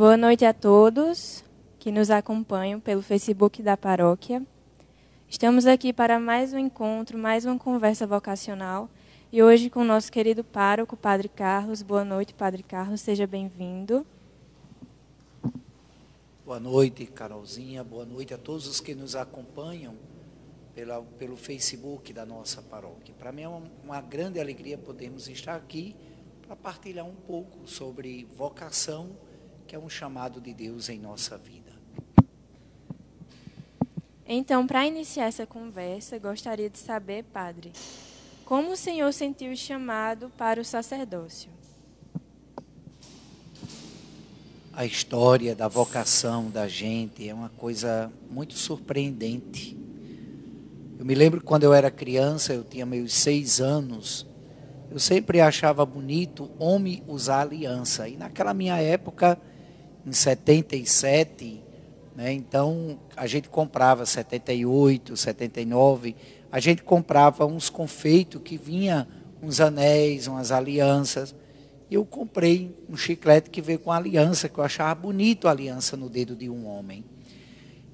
Boa noite a todos que nos acompanham pelo Facebook da paróquia. Estamos aqui para mais um encontro, mais uma conversa vocacional. E hoje com o nosso querido pároco, Padre Carlos. Boa noite, Padre Carlos, seja bem-vindo. Boa noite, Carolzinha. Boa noite a todos os que nos acompanham pelo Facebook da nossa paróquia. Para mim é uma grande alegria podermos estar aqui para partilhar um pouco sobre vocação, que é um chamado de Deus em nossa vida. Então, para iniciar essa conversa, gostaria de saber, Padre, como o senhor sentiu o chamado para o sacerdócio? A história da vocação da gente é uma coisa muito surpreendente. Eu me lembro que quando eu era criança, eu tinha meus 6 anos, eu sempre achava bonito homem usar aliança. E naquela minha época, em 77, né, então a gente comprava 78, 79, a gente comprava uns confeitos que vinha uns anéis, umas alianças. E eu comprei um chiclete que veio com aliança, que eu achava bonito a aliança no dedo de um homem.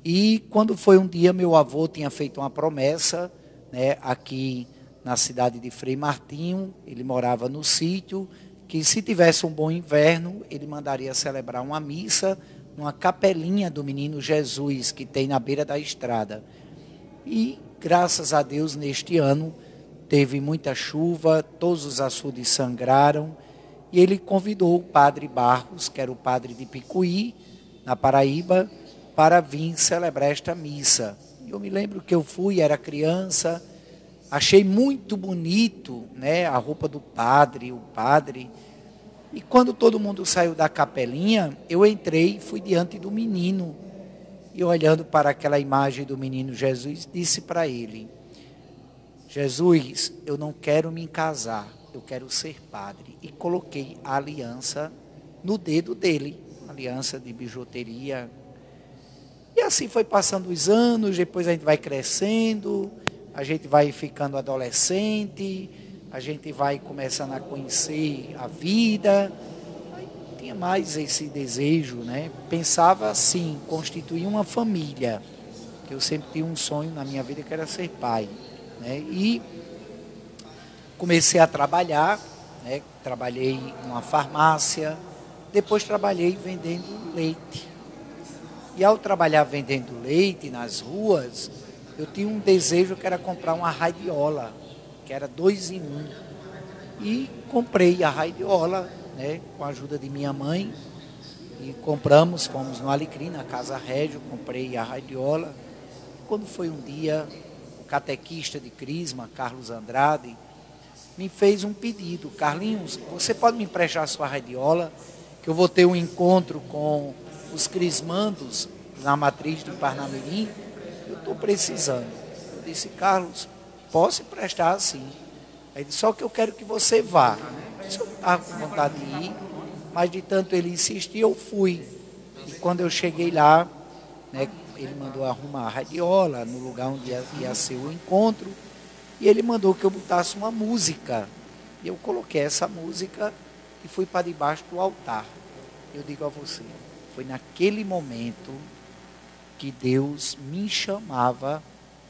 E quando foi um dia, meu avô tinha feito uma promessa, né, aqui na cidade de Frei Martinho, ele morava no sítio, que se tivesse um bom inverno, ele mandaria celebrar uma missa numa capelinha do Menino Jesus, que tem na beira da estrada. E, graças a Deus, neste ano, teve muita chuva, todos os açudes sangraram, e ele convidou o padre Barros, que era o padre de Picuí, na Paraíba, para vir celebrar esta missa. Eu me lembro que eu fui, era criança, achei muito bonito, né, a roupa do padre, o padre. E quando todo mundo saiu da capelinha, eu entrei e fui diante do menino. E olhando para aquela imagem do menino Jesus, disse para ele: Jesus, eu não quero me casar, eu quero ser padre. E coloquei a aliança no dedo dele, aliança de bijuteria. E assim foi passando os anos, depois a gente vai crescendo, a gente vai ficando adolescente, a gente vai começando a conhecer a vida. Aí tinha mais esse desejo, né? Pensava assim, constituir uma família, que eu sempre tinha um sonho na minha vida que era ser pai, né? E comecei a trabalhar, né? Trabalhei numa farmácia, depois trabalhei vendendo leite. E ao trabalhar vendendo leite nas ruas, eu tinha um desejo que era comprar uma radiola, que era 2 em 1. E comprei a radiola, né, com a ajuda de minha mãe. E compramos, fomos no Alecrim, na Casa Régio, comprei a radiola. Quando foi um dia, o catequista de Crisma, Carlos Andrade, me fez um pedido: Carlinhos, você pode me emprestar a sua radiola, que eu vou ter um encontro com os crismandos na matriz do Parnamirim, eu estou precisando. Eu disse: Carlos, posso emprestar sim. Ele disse: só que eu quero que você vá. Eu disse: eu estava com vontade de ir, mas de tanto ele insistir, eu fui. E quando eu cheguei lá, né, ele mandou arrumar a radiola no lugar onde ia ser o encontro, e ele mandou que eu botasse uma música. E eu coloquei essa música e fui para debaixo do altar. Eu digo a você, foi naquele momento que Deus me chamava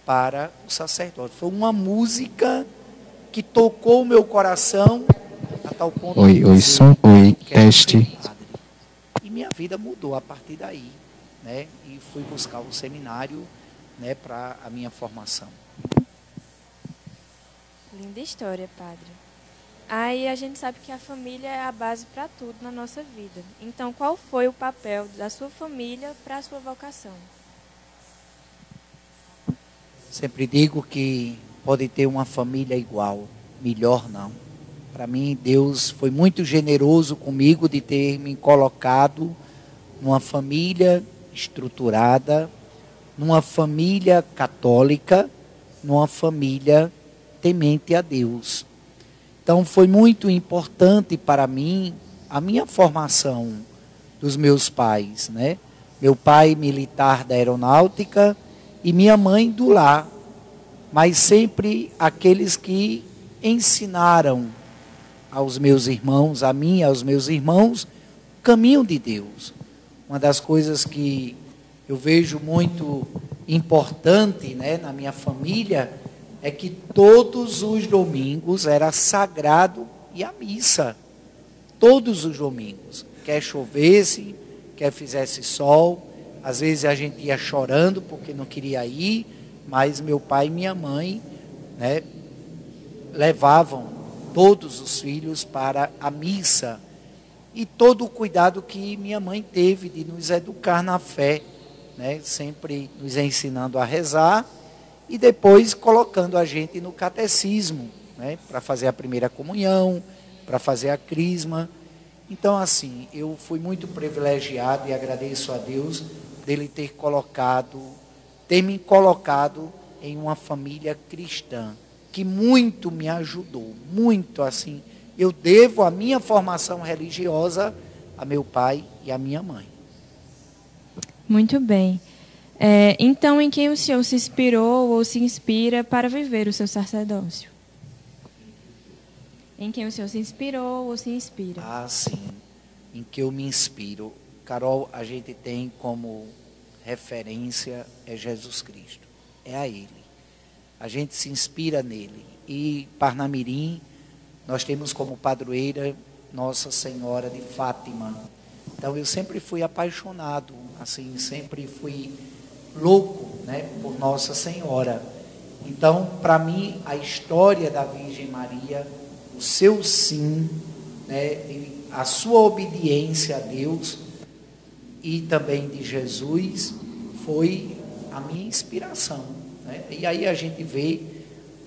para o sacerdócio. Foi uma música que tocou o meu coração a tal ponto Oi, som, teste. E minha vida mudou a partir daí, né? E fui buscar o seminário, né, para a minha formação. Linda história, Padre. Aí a gente sabe que a família é a base para tudo na nossa vida. Então, qual foi o papel da sua família para a sua vocação? Sempre digo que pode ter uma família igual, melhor não. Para mim, Deus foi muito generoso comigo de ter me colocado numa família estruturada, numa família católica, numa família temente a Deus. Então foi muito importante para mim a minha formação dos meus pais, né? Meu pai militar da aeronáutica e minha mãe do lar, mas sempre aqueles que ensinaram aos meus irmãos, a mim e aos meus irmãos, o caminho de Deus. uma das coisas que eu vejo muito importante, né, na minha família é que todos os domingos era sagrado e a missa. Todos os domingos. Quer chovesse, quer fizesse sol. Às vezes a gente ia chorando porque não queria ir, mas meu pai e minha mãe, né, levavam todos os filhos para a missa. E todo o cuidado que minha mãe teve de nos educar na fé, né, sempre nos ensinando a rezar e depois colocando a gente no catecismo, né, para fazer a primeira comunhão, para fazer a crisma. Então, assim, eu fui muito privilegiado e agradeço a Deus dele ter me colocado em uma família cristã, que muito me ajudou, muito assim. Eu devo a minha formação religiosa a meu pai e a minha mãe. Muito bem. Então, em quem o senhor se inspirou ou se inspira para viver o seu sacerdócio? Em quem o senhor se inspirou ou se inspira? Ah, sim. Em que eu me inspiro. Carol, a gente tem como referência é Jesus Cristo. É a Ele. A gente se inspira nele. E Parnamirim, nós temos como padroeira Nossa Senhora de Fátima. Então eu sempre fui apaixonado, assim, sempre fui louco, né, por Nossa Senhora. Então, para mim, a história da Virgem Maria, o seu sim, né, a sua obediência a Deus e também de Jesus foi a minha inspiração, né? E aí a gente vê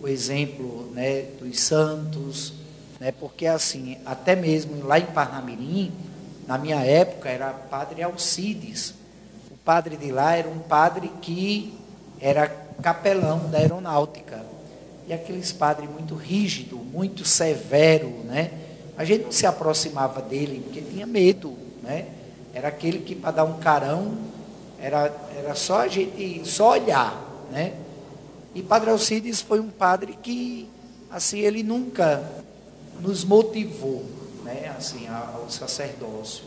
o exemplo, né, dos santos, né, porque assim, até mesmo lá em Parnamirim, na minha época era Padre Alcides. O padre de lá era um padre que era capelão da aeronáutica. E aqueles padres muito rígido, muito severo, né? A gente não se aproximava dele porque tinha medo, né? Era aquele que para dar um carão era só a gente só olhar, né? E Padre Alcides foi um padre que assim ele nunca nos motivou, né, assim, ao sacerdócio,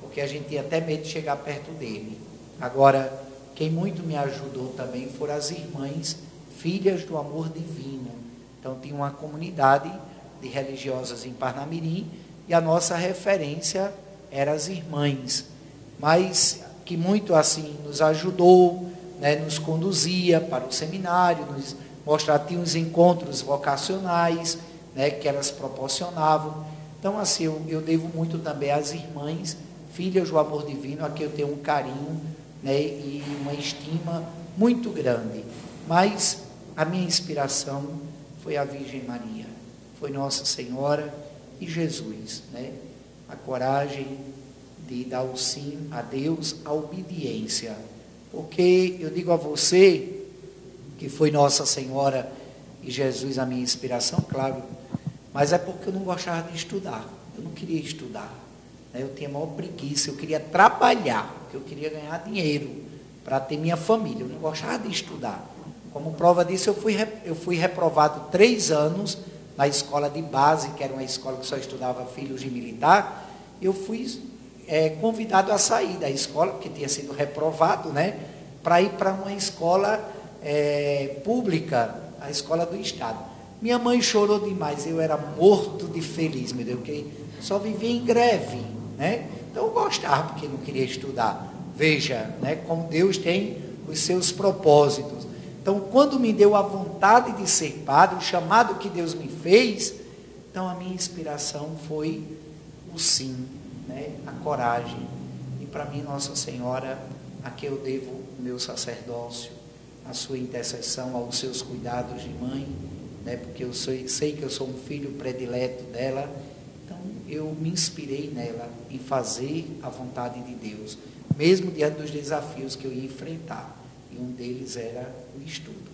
porque a gente tinha até medo de chegar perto dele. Agora, quem muito me ajudou também foram as irmãs, filhas do amor divino. Então, tinha uma comunidade de religiosas em Parnamirim, e a nossa referência eram as irmãs, mas que muito assim nos ajudou, né, nos conduzia para o seminário, nos mostrava, tinha uns encontros vocacionais, né, que elas proporcionavam. Então, assim, eu devo muito também às irmãs, filhas do amor divino, a quem eu tenho um carinho, né, e uma estima muito grande. Mas a minha inspiração foi a Virgem Maria, foi Nossa Senhora e Jesus, né? A coragem de dar o sim a Deus, a obediência. Porque eu digo a você, que foi Nossa Senhora e Jesus a minha inspiração, claro, mas é porque eu não gostava de estudar, eu não queria estudar, né? Eu tinha maior preguiça, eu queria trabalhar, porque eu queria ganhar dinheiro para ter minha família, eu não gostava de estudar. Como prova disso, eu fui reprovado 3 anos na escola de base, que era uma escola que só estudava filhos de militar. Eu fui convidado a sair da escola, porque tinha sido reprovado, né, para ir para uma escola pública, a escola do Estado. Minha mãe chorou demais, eu era morto de feliz, meu Deus, porque só vivia em greve, né? Então eu gostava, porque não queria estudar. Veja, né, como Deus tem os seus propósitos. Então, quando me deu a vontade de ser padre, o chamado que Deus me fez, então a minha inspiração foi o sim, né, a coragem. E para mim, Nossa Senhora, a que eu devo o meu sacerdócio, a sua intercessão, aos seus cuidados de mãe, né, porque eu sei que eu sou um filho predileto dela. Então, eu me inspirei nela em fazer a vontade de Deus, mesmo diante dos desafios que eu ia enfrentar. E um deles era o estudo.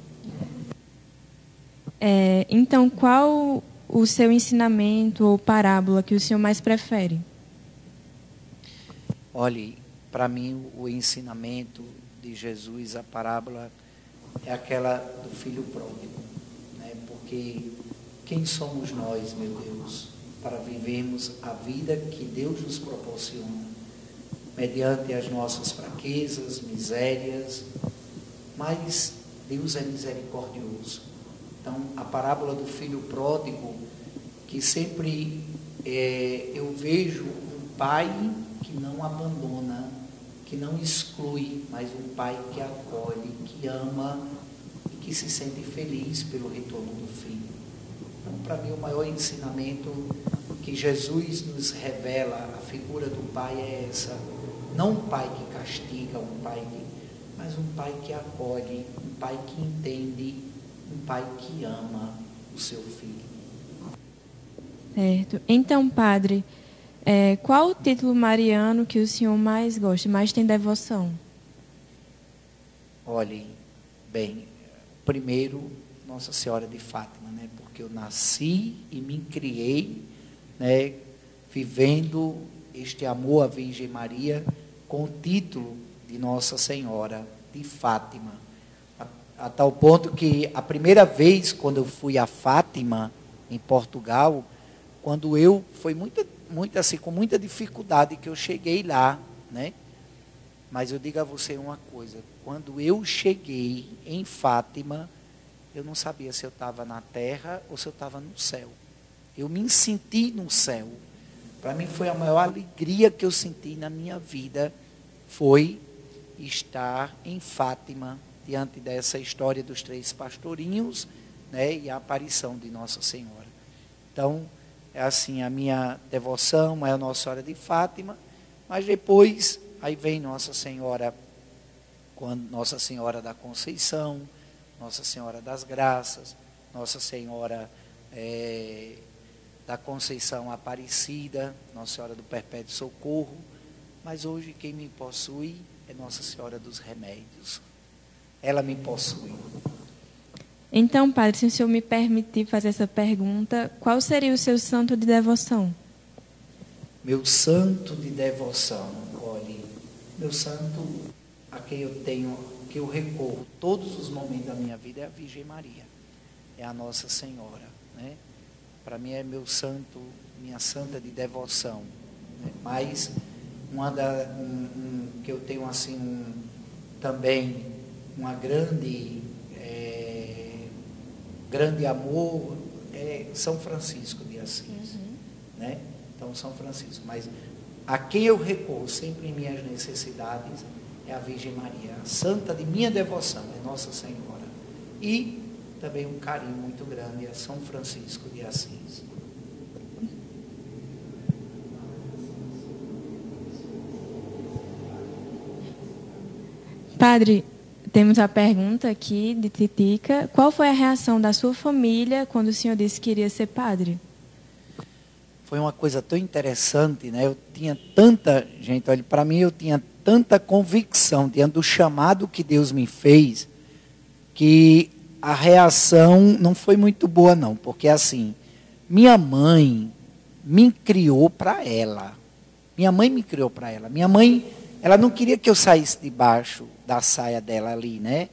Então, qual o seu ensinamento ou parábola que o senhor mais prefere? Olhe, para mim o ensinamento de Jesus, a parábola, é aquela do filho pródigo, né? Porque quem somos nós, meu Deus, para vivermos a vida que Deus nos proporciona? mediante as nossas fraquezas, misérias, mas Deus é misericordioso. Então, a parábola do filho pródigo, que sempre eu vejo um pai que não abandona, que não exclui, mas um pai que acolhe, que ama e que se sente feliz pelo retorno do filho. Então, para mim, o maior ensinamento que Jesus nos revela, a figura do pai é essa. Não um pai que castiga, mas um pai que acolhe, um pai que entende, um pai que ama o seu filho. Certo. Então, padre, qual o título mariano que o senhor mais gosta, mais tem devoção? Olhe, bem, primeiro, Nossa Senhora de Fátima, né? Porque eu nasci e me criei, né, vivendo este amor à Virgem Maria com o título de Nossa Senhora de Fátima. A tal ponto que a primeira vez quando eu fui a Fátima, em Portugal, quando foi muito assim, com muita dificuldade que eu cheguei lá, né? Mas eu digo a você uma coisa, quando eu cheguei em Fátima, eu não sabia se eu estava na terra ou se eu estava no céu. Eu me senti no céu. Para mim foi a maior alegria que eu senti na minha vida, foi estar em Fátima, diante dessa história dos 3 pastorinhos, né, e a aparição de Nossa Senhora. Então, é assim, a minha devoção é a Nossa Senhora de Fátima, mas depois, aí vem Nossa Senhora da Conceição, Nossa Senhora das Graças, Nossa Senhora da Conceição Aparecida, Nossa Senhora do Perpétuo Socorro, mas hoje quem me possui é Nossa Senhora dos Remédios. Ela me possui. Então, padre, se o senhor me permitir fazer essa pergunta, qual seria o seu santo de devoção? Meu santo de devoção, olhe, meu santo a quem que eu recorro todos os momentos da minha vida é a Virgem Maria, é a Nossa Senhora, né? Para mim é meu santo, minha santa de devoção, né? Mas que eu tenho assim também uma grande amor é São Francisco de Assis, né? Então São Francisco, mas a quem eu recorro sempre em minhas necessidades é a Virgem Maria, a santa de minha devoção é Nossa Senhora, e também um carinho muito grande a São Francisco de Assis. Padre, temos a pergunta aqui de Titica. Qual foi a reação da sua família quando o senhor disse que iria ser padre? Foi uma coisa tão interessante, né? Eu tinha tanta, gente, olha, para mim eu tinha tanta convicção diante do chamado que Deus me fez, que a reação não foi muito boa não, porque assim, minha mãe me criou para ela. Minha mãe me criou para ela. Minha mãe, ela não queria que eu saísse debaixo da saia dela ali, né?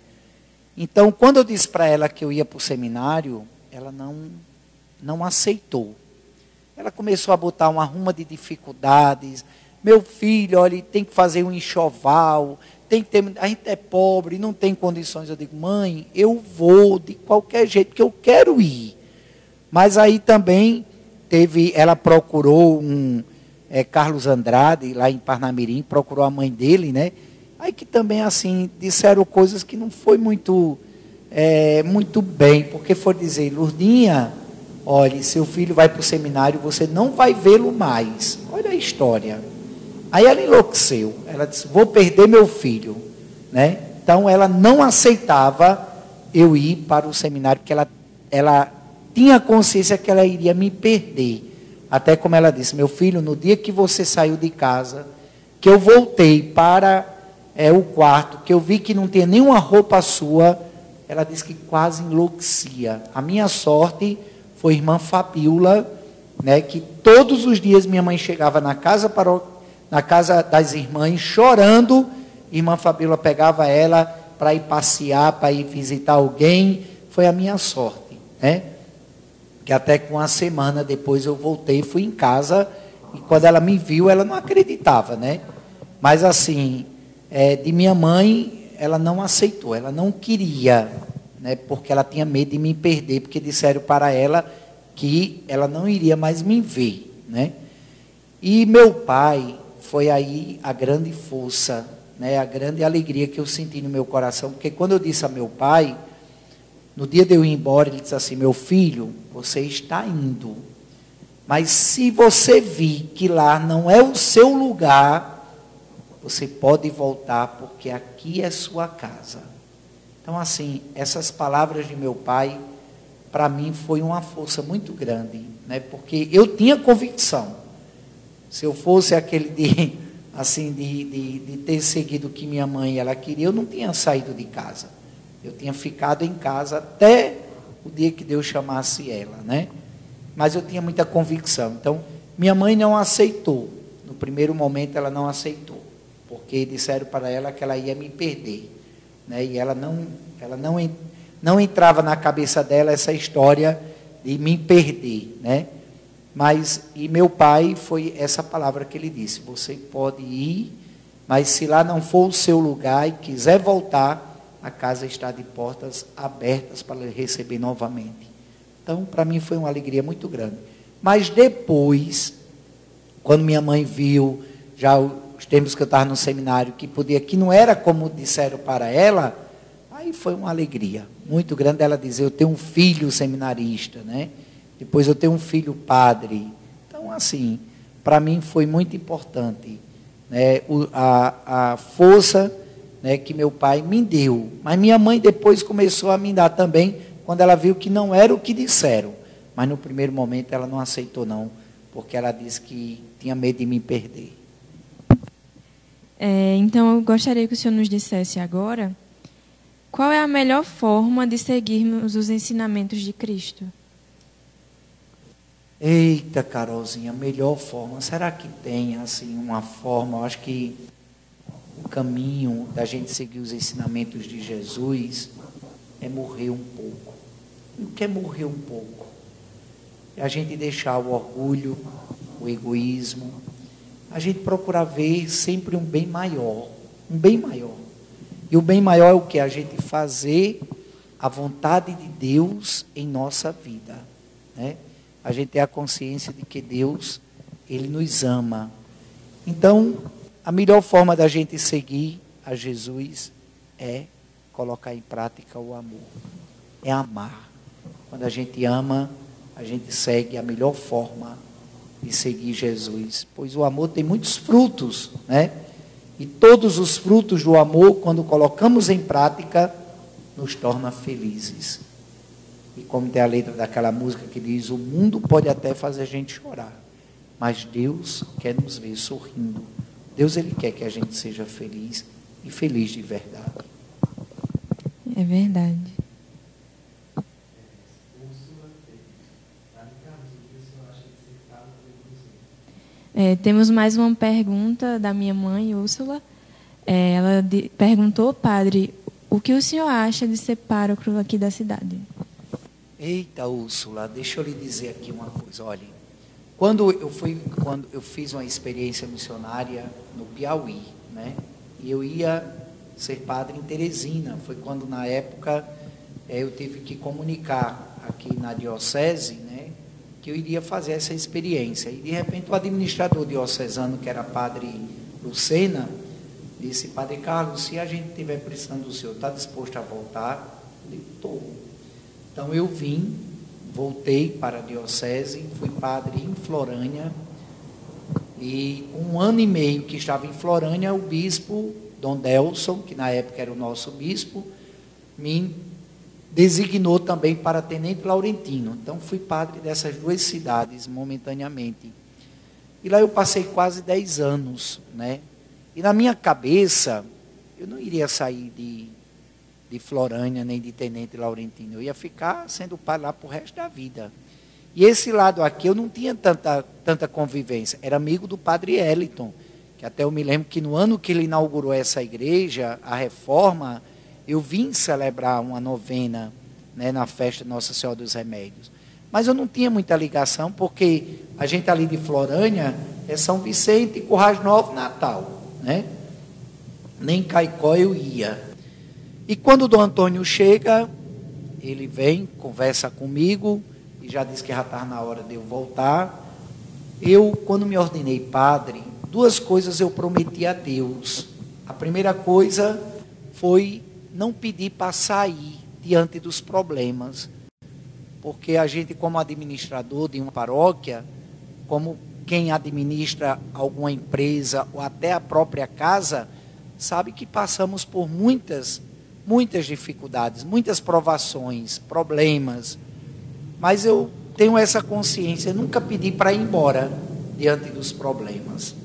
Então, quando eu disse para ela que eu ia para o seminário, ela não aceitou. Ela começou a botar uma ruma de dificuldades. Meu filho, olha, tem que fazer um enxoval, a gente é pobre, não tem condições. Eu digo, mãe, eu vou de qualquer jeito, que eu quero ir. Mas aí também ela procurou Carlos Andrade, lá em Parnamirim, procurou a mãe dele, né? Aí que também, assim, disseram coisas que não foi muito bem, porque foi dizer, Lourdinha, olha, seu filho vai para o seminário, você não vai vê-lo mais. Olha a história. Aí ela enlouqueceu, ela disse, vou perder meu filho, né? Então ela não aceitava eu ir para o seminário, porque ela tinha consciência que ela iria me perder. Até como ela disse, meu filho, no dia que você saiu de casa, que eu voltei para o quarto, que eu vi que não tinha nenhuma roupa sua, ela disse que quase enlouquecia. A minha sorte foi a irmã Fabiola, né, que todos os dias minha mãe chegava na casa das irmãs chorando, irmã Fabiola pegava ela para ir passear, para ir visitar alguém. Foi a minha sorte, né? Que até com uma semana depois eu voltei, fui em casa, e quando ela me viu, ela não acreditava, né? Mas assim, de minha mãe, ela não aceitou, ela não queria, né, porque ela tinha medo de me perder, porque disseram para ela que ela não iria mais me ver, né? E meu pai, foi aí a grande força, né, a grande alegria que eu senti no meu coração, porque quando eu disse a meu pai, no dia de eu ir embora, ele disse assim: meu filho, você está indo, mas se você vir que lá não é o seu lugar, você pode voltar, porque aqui é sua casa. Então, assim, essas palavras de meu pai, para mim, foi uma força muito grande, né? Porque eu tinha convicção, se eu fosse aquele de ter seguido o que minha mãe ela queria, eu não tinha saído de casa. Eu tinha ficado em casa até o dia que Deus chamasse ela, né? Mas eu tinha muita convicção. Então, minha mãe não aceitou. No primeiro momento, ela não aceitou, porque disseram para ela que ela ia me perder, né? E ela não entrava na cabeça dela essa história de me perder, né? E meu pai, foi essa palavra que ele disse: você pode ir, mas se lá não for o seu lugar e quiser voltar, a casa está de portas abertas para lhe receber novamente. Então, para mim foi uma alegria muito grande. Mas depois, quando minha mãe viu, já os tempos que eu estava no seminário, que não era como disseram para ela, aí foi uma alegria muito grande ela dizer: eu tenho um filho seminarista, né? Depois eu tenho um filho padre. Então, assim, para mim foi muito importante, né, a força, né, que meu pai me deu. Mas minha mãe depois começou a me dar também, quando ela viu que não era o que disseram. Mas no primeiro momento ela não aceitou não, porque ela disse que tinha medo de me perder. Então, eu gostaria que o senhor nos dissesse agora qual é a melhor forma de seguirmos os ensinamentos de Cristo. Eita, Carolzinha, melhor forma. Será que tem assim uma forma? Eu acho que o caminho da gente seguir os ensinamentos de Jesus é morrer um pouco. E o que é morrer um pouco? É a gente deixar o orgulho, o egoísmo, a gente procurar ver sempre um bem maior, um bem maior. E o bem maior é o que? A gente fazer a vontade de Deus em nossa vida, né? A gente ter a consciência de que Deus, Ele nos ama. Então, a melhor forma da gente seguir a Jesus é colocar em prática o amor. É amar. Quando a gente ama, a gente segue a melhor forma de seguir Jesus. Pois o amor tem muitos frutos, né? E todos os frutos do amor, quando colocamos em prática, nos torna felizes. E como tem a letra daquela música que diz: o mundo pode até fazer a gente chorar, mas Deus quer nos ver sorrindo. Deus, Ele quer que a gente seja feliz, e feliz de verdade. É verdade. Temos mais uma pergunta da minha mãe, Úrsula. Ela perguntou: padre, o que o senhor acha de ser pároco aqui da cidade? Eita, Úrsula, deixa eu lhe dizer aqui uma coisa. Olha, quando eu fiz uma experiência missionária no Piauí, né? E eu ia ser padre em Teresina. Foi quando, na época, eu tive que comunicar aqui na diocese, né, que eu iria fazer essa experiência. E, de repente, o administrador diocesano, que era padre Lucena, disse: padre Carlos, se a gente estiver precisando do senhor, está disposto a voltar? Eu disse: estou. Então eu voltei para a diocese, fui padre em Florânia, e 1 ano e meio que estava em Florânia, o bispo Dom Delson, que na época era o nosso bispo, me designou também para Tenente Laurentino. Então fui padre dessas duas cidades momentaneamente. E lá eu passei quase 10 anos, né? E na minha cabeça, eu não iria sair de Florânia, nem de Tenente Laurentino. Eu ia ficar sendo padre lá para o resto da vida. E esse lado aqui eu não tinha tanta convivência. Era amigo do padre Eliton, que até eu me lembro que no ano que ele inaugurou essa igreja, a reforma, eu vim celebrar uma novena, né, na festa de Nossa Senhora dos Remédios. Mas eu não tinha muita ligação, porque a gente ali de Florânia é São Vicente, Currais Novos, Natal, né? nem Caicó eu ia. E quando o Dom Antônio chega, ele vem, conversa comigo, e já disse que já estava na hora de eu voltar. Eu, quando me ordenei padre, 2 coisas eu prometi a Deus. A primeira coisa foi não pedir para sair diante dos problemas. Porque a gente, como administrador de uma paróquia, como quem administra alguma empresa ou até a própria casa, sabe que passamos por muitas dificuldades, muitas provações, problemas. Mas eu tenho essa consciência, nunca pedi para ir embora diante dos problemas.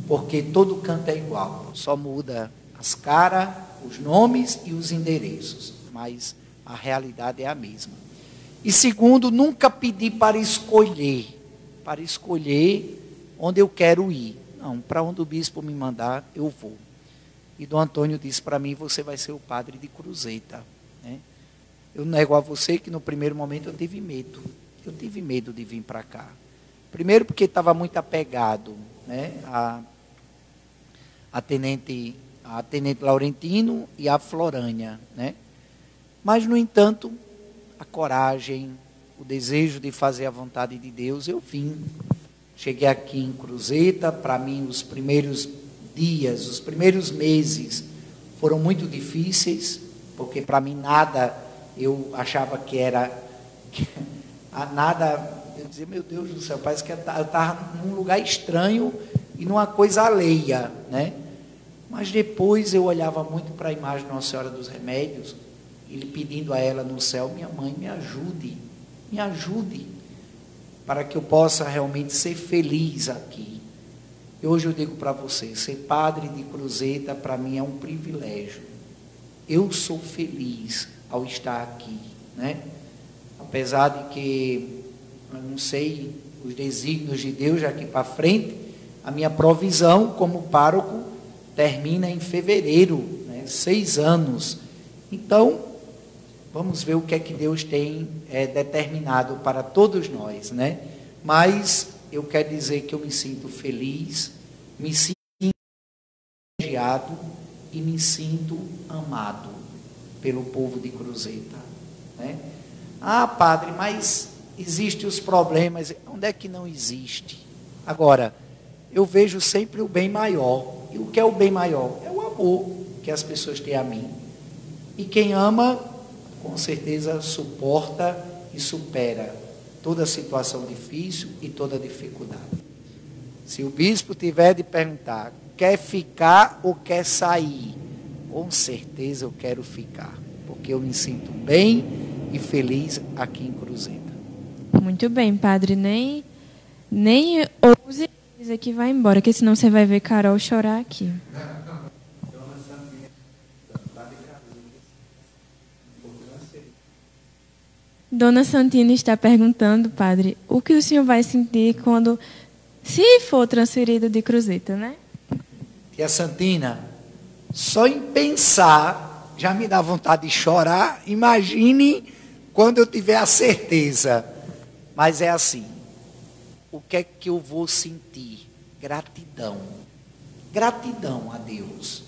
Porque todo canto é igual, só muda as caras, os nomes e os endereços. Mas a realidade é a mesma. E segundo, nunca pedi para escolher onde eu quero ir. Não, para onde o bispo me mandar, eu vou. E Dom Antônio disse para mim, você vai ser o padre de Cruzeta. Né? Eu nego a você que no primeiro momento eu tive medo. Eu tive medo de vir para cá. Primeiro porque estava muito apegado, né, a Tenente Laurentino e a Florânia. Né? Mas, no entanto, a coragem, o desejo de fazer a vontade de Deus, eu vim. Cheguei aqui em Cruzeta, para mim os primeiros dias, os primeiros meses foram muito difíceis, porque para mim nada, eu achava que era, nada, eu dizia, meu Deus do céu, parece que eu estava num lugar estranho e numa coisa alheia, né? Mas depois eu olhava muito para a imagem de Nossa Senhora dos Remédios, ele pedindo a ela no céu, minha mãe, me ajude, para que eu possa realmente ser feliz aqui. E hoje eu digo para você, ser padre de Cruzeta para mim é um privilégio. Eu sou feliz ao estar aqui, né? Apesar de que eu não sei os desígnios de Deus daqui para frente, a minha provisão como pároco termina em fevereiro, né? 6 anos. Então, vamos ver o que é que Deus tem determinado para todos nós, né? Mas eu quero dizer que eu me sinto feliz, me sinto elogiado e me sinto amado pelo povo de Cruzeta, né? Ah, padre, mas existem os problemas. Onde é que não existe? Agora, eu vejo sempre o bem maior. E o que é o bem maior? É o amor que as pessoas têm a mim. E quem ama, com certeza suporta e supera toda situação difícil e toda dificuldade. Se o bispo tiver de perguntar, quer ficar ou quer sair? Com certeza eu quero ficar, porque eu me sinto bem e feliz aqui em Cruzeta. Muito bem, padre, nem ouse dizer que vai embora, porque senão você vai ver Carol chorar aqui. Dona Santina está perguntando, padre, o que o senhor vai sentir quando, se for transferido de Cruzeta, né? Tia Santina, só em pensar já me dá vontade de chorar. Imagine quando eu tiver a certeza. Mas é assim, o que é que eu vou sentir? Gratidão. Gratidão a Deus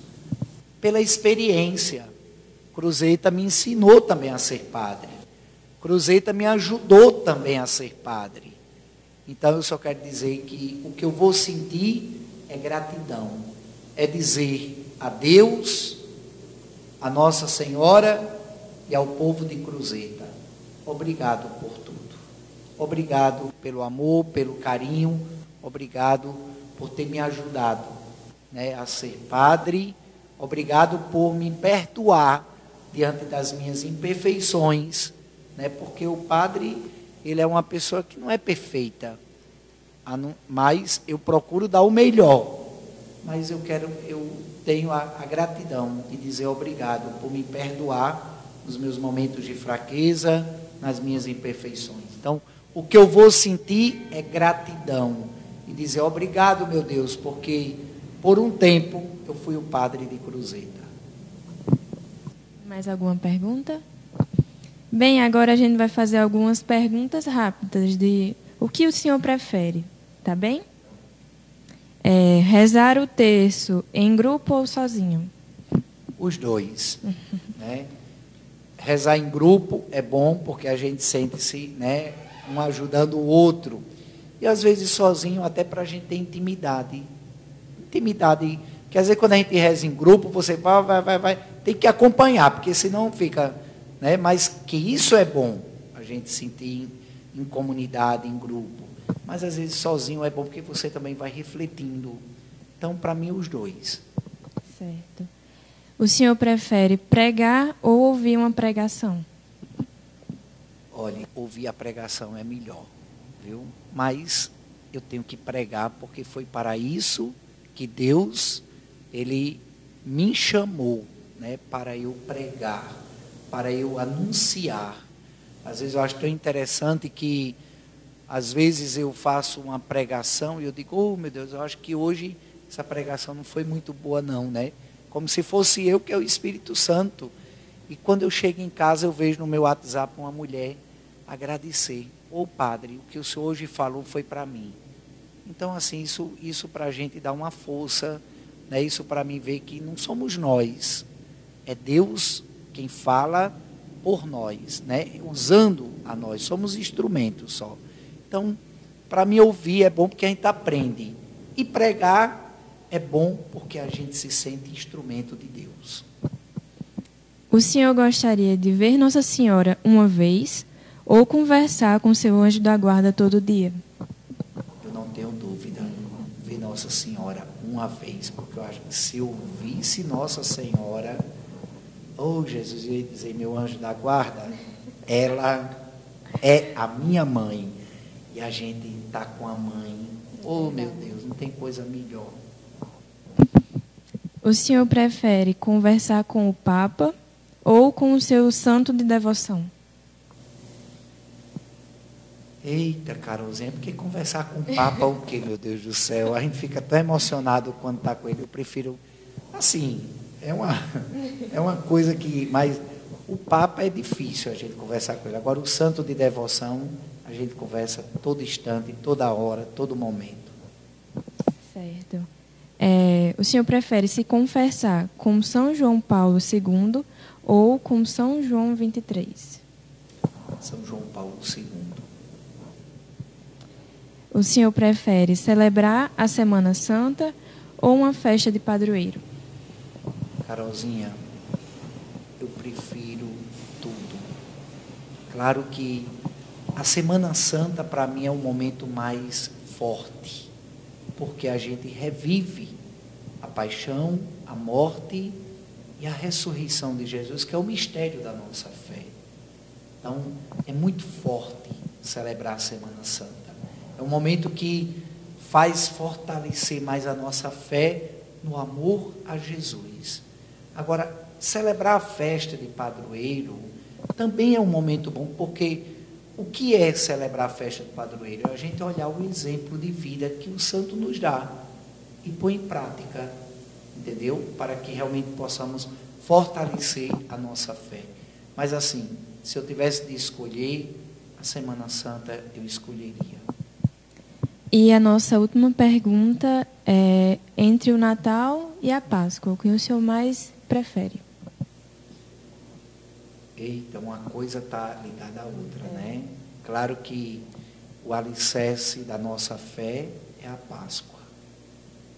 pela experiência. Cruzeta me ensinou também a ser padre. Cruzeta me ajudou também a ser padre. Então eu só quero dizer que o que eu vou sentir é gratidão. É dizer a Deus, a Nossa Senhora e ao povo de Cruzeta, obrigado por tudo. Obrigado pelo amor, pelo carinho. Obrigado por ter me ajudado, né, a ser padre. Obrigado por me perdoar diante das minhas imperfeições, né, porque o padre, ele é uma pessoa que não é perfeita, mas eu procuro dar o melhor. Mas eu tenho a gratidão de dizer obrigado por me perdoar nos meus momentos de fraqueza, nas minhas imperfeições. Então, o que eu vou sentir é gratidão e dizer obrigado, meu Deus, porque por um tempo eu fui o padre de Cruzeta. Mais alguma pergunta? Bem, agora a gente vai fazer algumas perguntas rápidas de o que o senhor prefere, tá bem? Rezar o terço em grupo ou sozinho? os dois, né? Rezar em grupo é bom porque a gente sente-se, né, um ajudando o outro. E às vezes sozinho até para a gente ter intimidade. Intimidade, porque às vezes quando a gente reza em grupo, você vai, tem que acompanhar, porque senão fica, né? Mas que isso é bom, a gente sentir em comunidade, em grupo. Mas às vezes sozinho é bom porque você também vai refletindo. Então, para mim, os dois. Certo. O senhor prefere pregar ou ouvir uma pregação? Olha, ouvir a pregação é melhor, viu? Mas eu tenho que pregar porque foi para isso que Deus, Ele me chamou, né? Para eu pregar, para eu anunciar. Às vezes eu acho tão interessante que, às vezes eu faço uma pregação e eu digo, oh meu Deus, eu acho que hoje essa pregação não foi muito boa não, né? Como se fosse eu que é o Espírito Santo. E quando eu chego em casa eu vejo no meu WhatsApp uma mulher agradecer. Ô padre, o que o senhor hoje falou foi para mim. Então assim, isso para a gente dá uma força, né? Isso para mim ver que não somos nós. É Deus quem fala por nós, né? Usando a nós. Somos instrumentos só. Então, para mim ouvir é bom porque a gente aprende. E pregar é bom porque a gente se sente instrumento de Deus. O senhor gostaria de ver Nossa Senhora uma vez ou conversar com seu anjo da guarda todo dia? Eu não tenho dúvida. Ver Nossa Senhora uma vez, porque eu acho que se eu visse Nossa Senhora, oh Jesus, eu ia dizer, meu anjo da guarda, ela é a minha mãe. E a gente está com a mãe. Oh meu Deus, não tem coisa melhor. O senhor prefere conversar com o Papa ou com o seu santo de devoção? Eita, Carolzinha, porque conversar com o Papa o quê, meu Deus do céu? A gente fica tão emocionado quando está com ele. Eu prefiro, assim, é uma coisa que... Mas o Papa é difícil a gente conversar com ele. Agora, o santo de devoção, a gente conversa todo instante, toda hora, todo momento. Certo. O senhor prefere se confessar com São João Paulo II ou com São João 23? São João Paulo II. O senhor prefere celebrar a Semana Santa ou uma festa de padroeiro? Carolzinha, eu prefiro tudo. Claro que a Semana Santa, para mim, é o momento mais forte, porque a gente revive a paixão, a morte e a ressurreição de Jesus, que é o mistério da nossa fé. Então, é muito forte celebrar a Semana Santa. É um momento que faz fortalecer mais a nossa fé no amor a Jesus. Agora, celebrar a festa de padroeiro também é um momento bom, porque o que é celebrar a festa de padroeiro? É a gente olhar o exemplo de vida que o santo nos dá e pôr em prática, entendeu? Para que realmente possamos fortalecer a nossa fé. Mas assim, se eu tivesse de escolher, a Semana Santa eu escolheria. E a nossa última pergunta é entre o Natal e a Páscoa, o que o senhor mais prefere? Eita, uma coisa está ligada à outra, né? Claro que o alicerce da nossa fé é a Páscoa.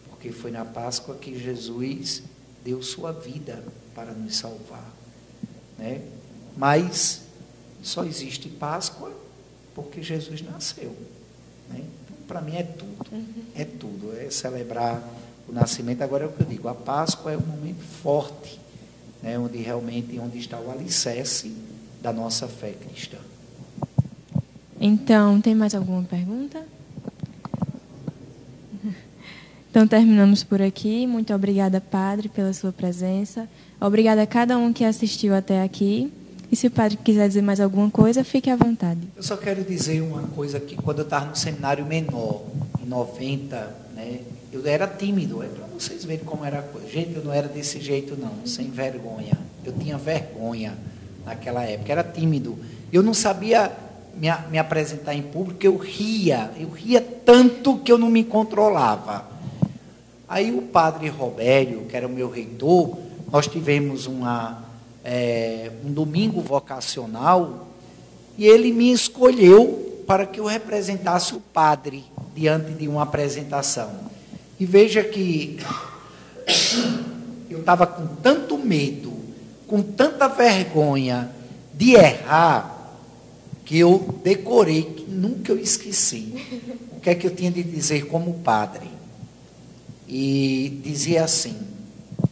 Porque foi na Páscoa que Jesus deu sua vida para nos salvar, né? Mas só existe Páscoa porque Jesus nasceu, né? Então, para mim é tudo, é celebrar o nascimento. Agora é o que eu digo, a Páscoa é um momento forte, né? Onde está o alicerce da nossa fé cristã. Então, tem mais alguma pergunta? Então, terminamos por aqui. Muito obrigada, Padre, pela sua presença. Obrigada a cada um que assistiu até aqui. E se o Padre quiser dizer mais alguma coisa, fique à vontade. Eu só quero dizer uma coisa que quando eu estava no seminário menor, em 90, né, eu era tímido, é para vocês verem como era a coisa. Gente, eu não era desse jeito não, sem vergonha. Eu tinha vergonha naquela época, era tímido. Eu não sabia me apresentar em público, eu ria tanto que eu não me controlava. Aí o padre Robério, que era o meu reitor, nós tivemos um domingo vocacional e ele me escolheu para que eu representasse o padre diante de uma apresentação. E veja que eu estava com tanto medo, com tanta vergonha de errar, que eu decorei, que nunca eu esqueci, o que é que eu tinha de dizer como padre. E dizia assim: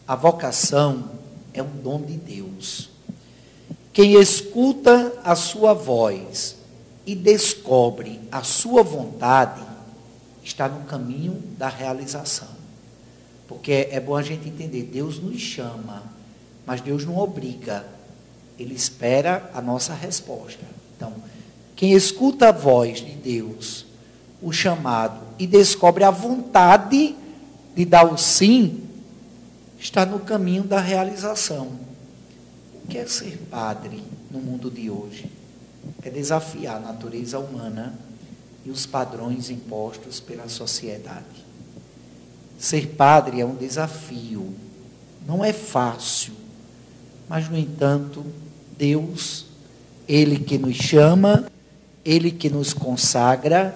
a vocação é um dom de Deus. Quem escuta a sua voz e descobre a sua vontade, está no caminho da realização. Porque é bom a gente entender, Deus nos chama, mas Deus não obriga. Ele espera a nossa resposta. Então, quem escuta a voz de Deus, o chamado, e descobre a vontade de dar o sim, está no caminho da realização. O que é ser padre no mundo de hoje? É desafiar a natureza humana e os padrões impostos pela sociedade. Ser padre é um desafio, não é fácil, mas, no entanto, Deus, Ele que nos chama, Ele que nos consagra,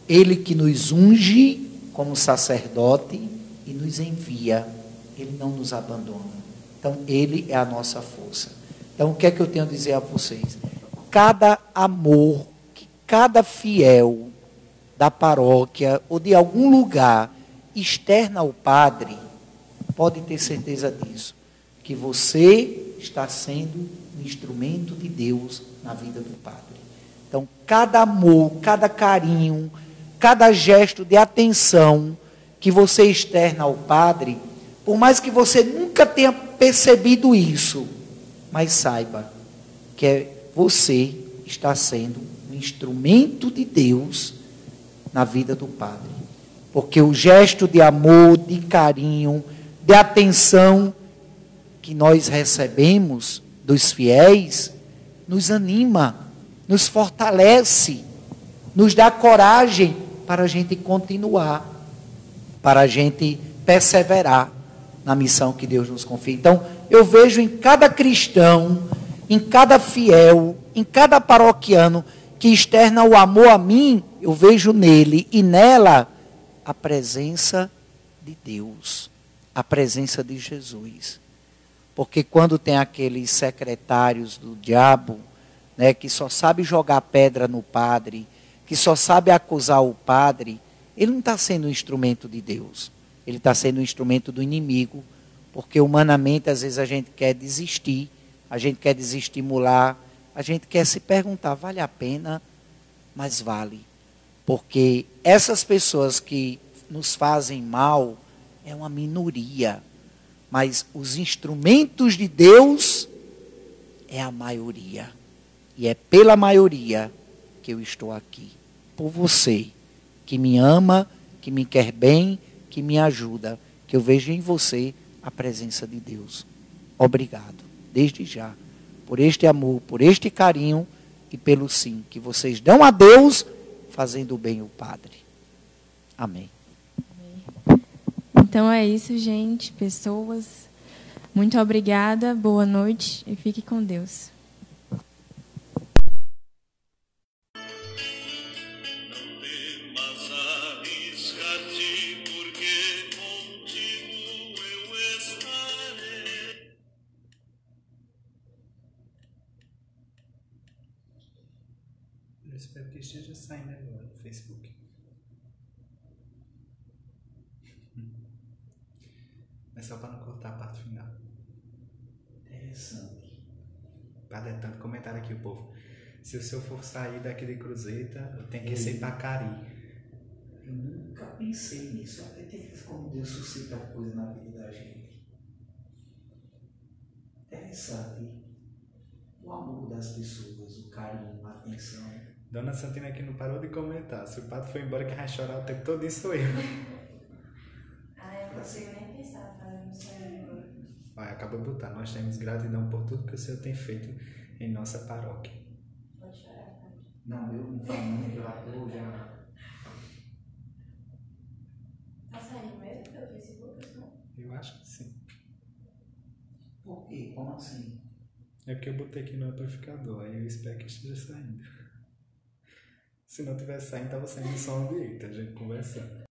Ele que nos unge como sacerdote e nos envia. Ele não nos abandona. Então, Ele é a nossa força. Então, o que é que eu tenho a dizer a vocês? Cada amor que cada fiel da paróquia ou de algum lugar externa ao padre, pode ter certeza disso, que você está sendo um instrumento de Deus na vida do padre. Então, cada amor, cada carinho, cada gesto de atenção que você externa ao padre, por mais que você nunca tenha percebido isso, mas saiba que você está sendo um instrumento de Deus na vida do padre. Porque o gesto de amor, de carinho, de atenção que nós recebemos dos fiéis, nos anima, nos fortalece, nos dá coragem para a gente continuar, para a gente perseverar na missão que Deus nos confia. Então, eu vejo em cada cristão, em cada fiel, em cada paroquiano que externa o amor a mim, eu vejo nele e nela a presença de Deus, a presença de Jesus. Porque quando tem aqueles secretários do diabo, né, que só sabe jogar pedra no padre, que só sabe acusar o padre, ele não está sendo um instrumento de Deus. Ele está sendo um instrumento do inimigo, porque humanamente às vezes a gente quer desistir, a gente quer desestimular, a gente quer se perguntar, vale a pena? Mas vale. Porque essas pessoas que nos fazem mal é uma minoria. Mas os instrumentos de Deus é a maioria. E é pela maioria que eu estou aqui. Por você, que me ama, que me quer bem, que me ajuda. Que eu vejo em você a presença de Deus. Obrigado, desde já, por este amor, por este carinho e pelo sim que vocês dão a Deus, fazendo bem o Padre. Amém. Então é isso, gente, pessoas. Muito obrigada, boa noite e fique com Deus. Eu espero que esteja saindo agora no Facebook. É só para não cortar a parte final. Interessante. Padre, é tanto comentário aqui, o povo. Se o senhor for sair daqui de Cruzeta, eu tenho que ser para Cari. Eu nunca pensei nisso. Até tem como Deus suscita coisa na vida da gente. Interessante. O amor das pessoas, o carinho, a atenção. Dona Santina aqui não parou de comentar. Se o padre foi embora, quem vai chorar o tempo todo, isso sou eu. Eu não consigo nem pensar fazendo isso agora. Vai, acaba de botar. Nós temos gratidão por tudo que o senhor tem feito em nossa paróquia. Pode chorar, Padre. Não, eu não falo, eu já. Tá saindo mesmo pelo Facebook? Eu acho que sim. Por quê? Como assim? É porque eu botei aqui no amplificador, aí eu espero que esteja saindo. Se não tivesse saindo, tava saindo só um ambiente, a gente conversando.